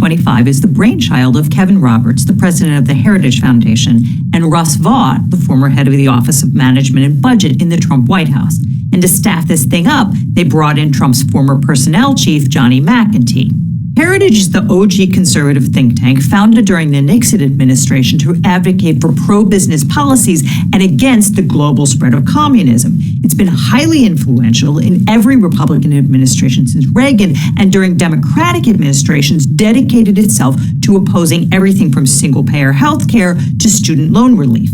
2025 is the brainchild of Kevin Roberts, the president of the Heritage Foundation, and Russ Vought, the former head of the Office of Management and Budget in the Trump White House. And to staff this thing up, they brought in Trump's former personnel chief, Johnny McEntee. Heritage is the OG conservative think tank founded during the Nixon administration to advocate for pro-business policies and against the global spread of communism. It's been highly influential in every Republican administration since Reagan, and during Democratic administrations dedicated itself to opposing everything from single-payer health care to student loan relief.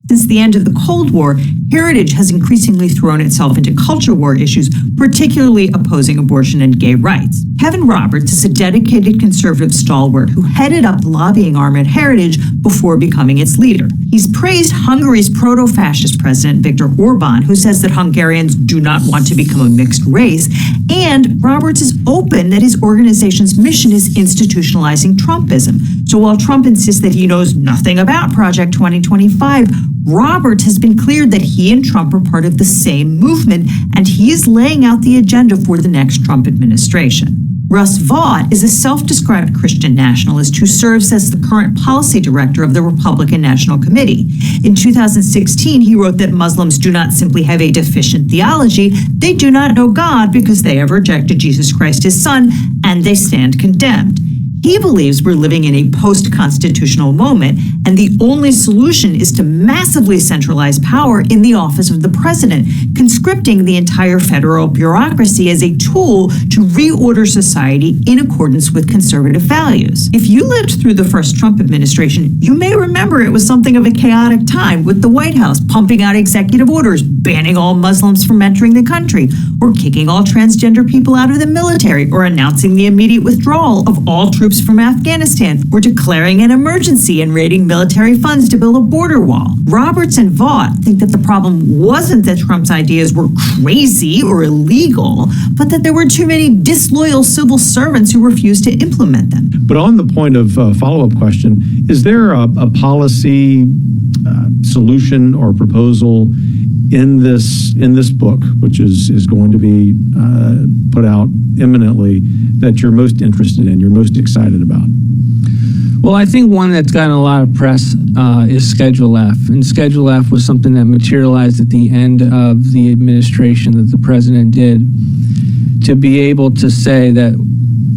Since the end of the Cold War, Heritage has increasingly thrown itself into culture war issues, particularly opposing abortion and gay rights. Kevin Roberts is a dedicated conservative stalwart who headed up the lobbying arm at Heritage before becoming its leader. He's praised Hungary's proto-fascist president, Viktor Orban, who says that Hungarians do not want to become a mixed race, and Roberts is open that his organization's mission is institutionalizing Trumpism. So while Trump insists that he knows nothing about Project 2025, Roberts has been clear that he and Trump are part of the same movement, and he is laying out the agenda for the next Trump administration. Russ Vought is a self-described Christian nationalist who serves as the current policy director of the Republican National Committee. In 2016, he wrote that Muslims do not simply have a deficient theology, they do not know God because they have rejected Jesus Christ, his son, and they stand condemned. He believes we're living in a post-constitutional moment, and the only solution is to massively centralize power in the office of the president, conscripting the entire federal bureaucracy as a tool to reorder society in accordance with conservative values. If you lived through the first Trump administration, you may remember it was something of a chaotic time, with the White House pumping out executive orders, banning all Muslims from entering the country, or kicking all transgender people out of the military, or announcing the immediate withdrawal of all troops from Afghanistan, or declaring an emergency and raiding military funds to build a border wall. Roberts and Vought think that the problem wasn't that Trump's ideas were crazy or illegal, but that there were too many disloyal civil servants who refused to implement them. But on the point of follow-up question, is there a policy solution or proposal in this book, which is going to be put out imminently, that you're most interested in, you're most excited about? Well, I think one that's gotten a lot of press is Schedule F. And Schedule F was something that materialized at the end of the administration that the president did, to be able to say that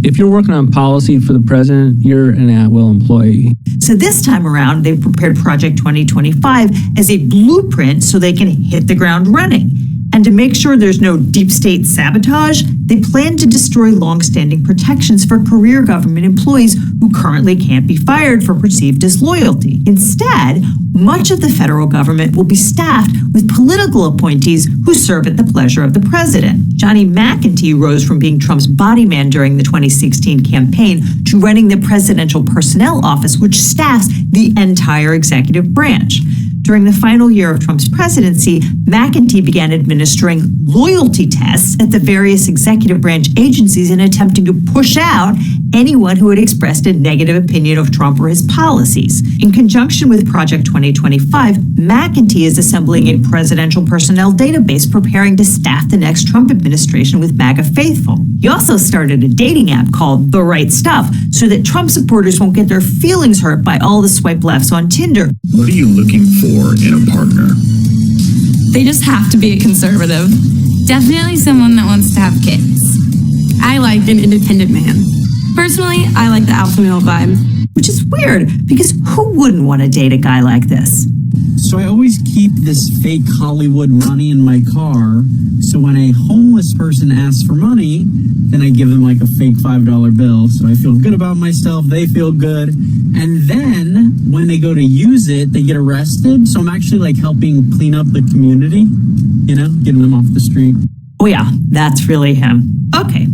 if you're working on policy for the president, you're an at-will employee. So this time around, they've prepared Project 2025 as a blueprint so they can hit the ground running. And to make sure there's no deep state sabotage, they plan to destroy longstanding protections for career government employees who currently can't be fired for perceived disloyalty. Instead, much of the federal government will be staffed with political appointees who serve at the pleasure of the president. Johnny McEntee rose from being Trump's body man during the 2016 campaign to running the Presidential Personnel Office, which staffs the entire executive branch. During the final year of Trump's presidency, McEntee began administering loyalty tests at the various executive branch agencies in attempting to push out anyone who had expressed a negative opinion of Trump or his policies. In conjunction with Project 2025, McEntee is assembling a presidential personnel database, preparing to staff the next Trump administration with MAGA faithful. He also started a dating app called The Right Stuff so that Trump supporters won't get their feelings hurt by all the swipe lefts on Tinder. What are you looking for in a partner? They just have to be a conservative. Definitely someone that wants to have kids. I like an independent man. Personally, I like the alpha male vibe. Which is weird, because who wouldn't want to date a guy like this? So I always keep this fake Hollywood money in my car, so when a homeless person asks for money, then I give them like a fake $5 bill, so I feel good about myself, they feel good, and then when they go to use it, they get arrested, so I'm actually like helping clean up the community, you know, getting them off the street. Oh yeah, that's really him. Okay.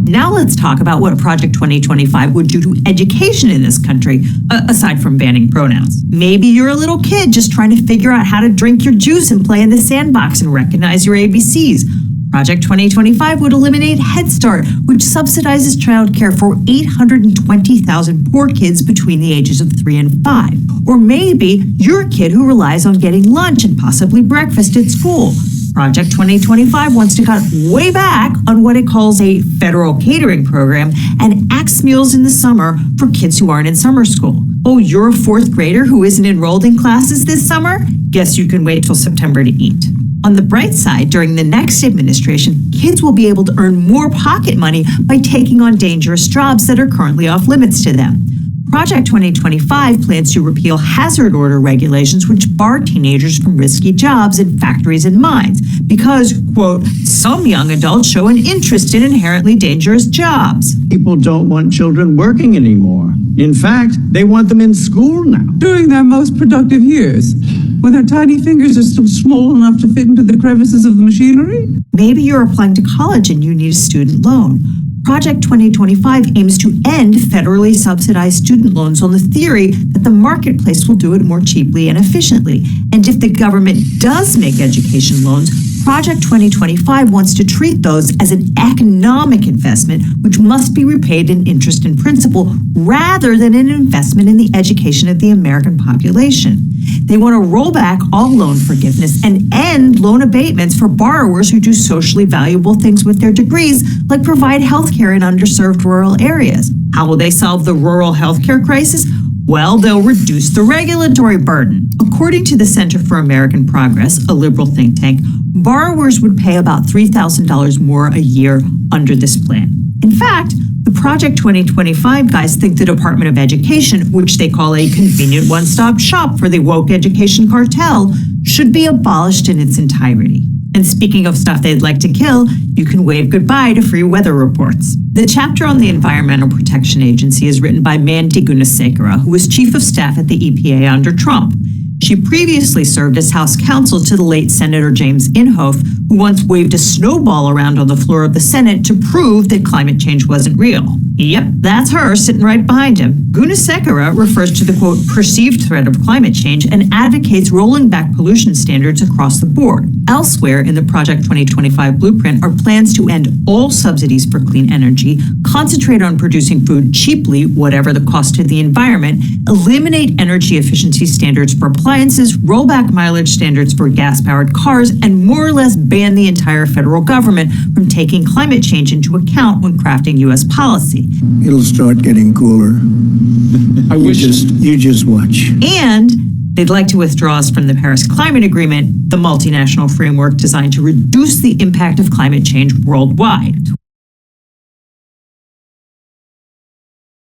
Now let's talk about what Project 2025 would do to education in this country, aside from banning pronouns. Maybe you're a little kid just trying to figure out how to drink your juice and play in the sandbox and recognize your ABCs. Project 2025 would eliminate Head Start, which subsidizes childcare for 820,000 poor kids between the ages of 3 and 5. Or maybe you're a kid who relies on getting lunch and possibly breakfast at school. Project 2025 wants to cut way back on what it calls a federal catering program and axe meals in the summer for kids who aren't in summer school. Oh, you're a fourth grader who isn't enrolled in classes this summer? Guess you can wait till September to eat. On the bright side, during the next administration, kids will be able to earn more pocket money by taking on dangerous jobs that are currently off limits to them. Project 2025 plans to repeal hazard order regulations which bar teenagers from risky jobs in factories and mines because, quote, some young adults show an interest in inherently dangerous jobs. People don't want children working anymore. In fact, they want them in school now. During their most productive years, when their tiny fingers are still small enough to fit into the crevices of the machinery. Maybe you're applying to college and you need a student loan. Project 2025 aims to end federally subsidized student loans on the theory that the marketplace will do it more cheaply and efficiently. And if the government does make education loans, Project 2025 wants to treat those as an economic investment, which must be repaid in interest and principal, rather than an investment in the education of the American population. They want to roll back all loan forgiveness and end loan abatements for borrowers who do socially valuable things with their degrees, like provide health care in underserved rural areas. How will they solve the rural healthcare crisis? Well, they'll reduce the regulatory burden. According to the Center for American Progress, a liberal think tank, borrowers would pay about $3,000 more a year under this plan. In fact, the Project 2025 guys think the Department of Education, which they call a convenient one-stop shop for the woke education cartel, should be abolished in its entirety. And speaking of stuff they'd like to kill, you can wave goodbye to free weather reports. The chapter on the Environmental Protection Agency is written by Mandy Gunasekara, who was chief of staff at the EPA under Trump. She previously served as House counsel to the late Senator James Inhofe, who once waved a snowball around on the floor of the Senate to prove that climate change wasn't real. Yep, that's her sitting right behind him. Gunasekara refers to the, quote, perceived threat of climate change and advocates rolling back pollution standards across the board. Elsewhere in the Project 2025 blueprint are plans to end all subsidies for clean energy, concentrate on producing food cheaply, whatever the cost to the environment, eliminate energy efficiency standards for appliances, roll back mileage standards for gas-powered cars, and more or less ban the entire federal government from taking climate change into account when crafting U.S. policy. It'll start getting cooler. You just watch. And they'd like to withdraw us from the Paris Climate Agreement, the multinational framework designed to reduce the impact of climate change worldwide.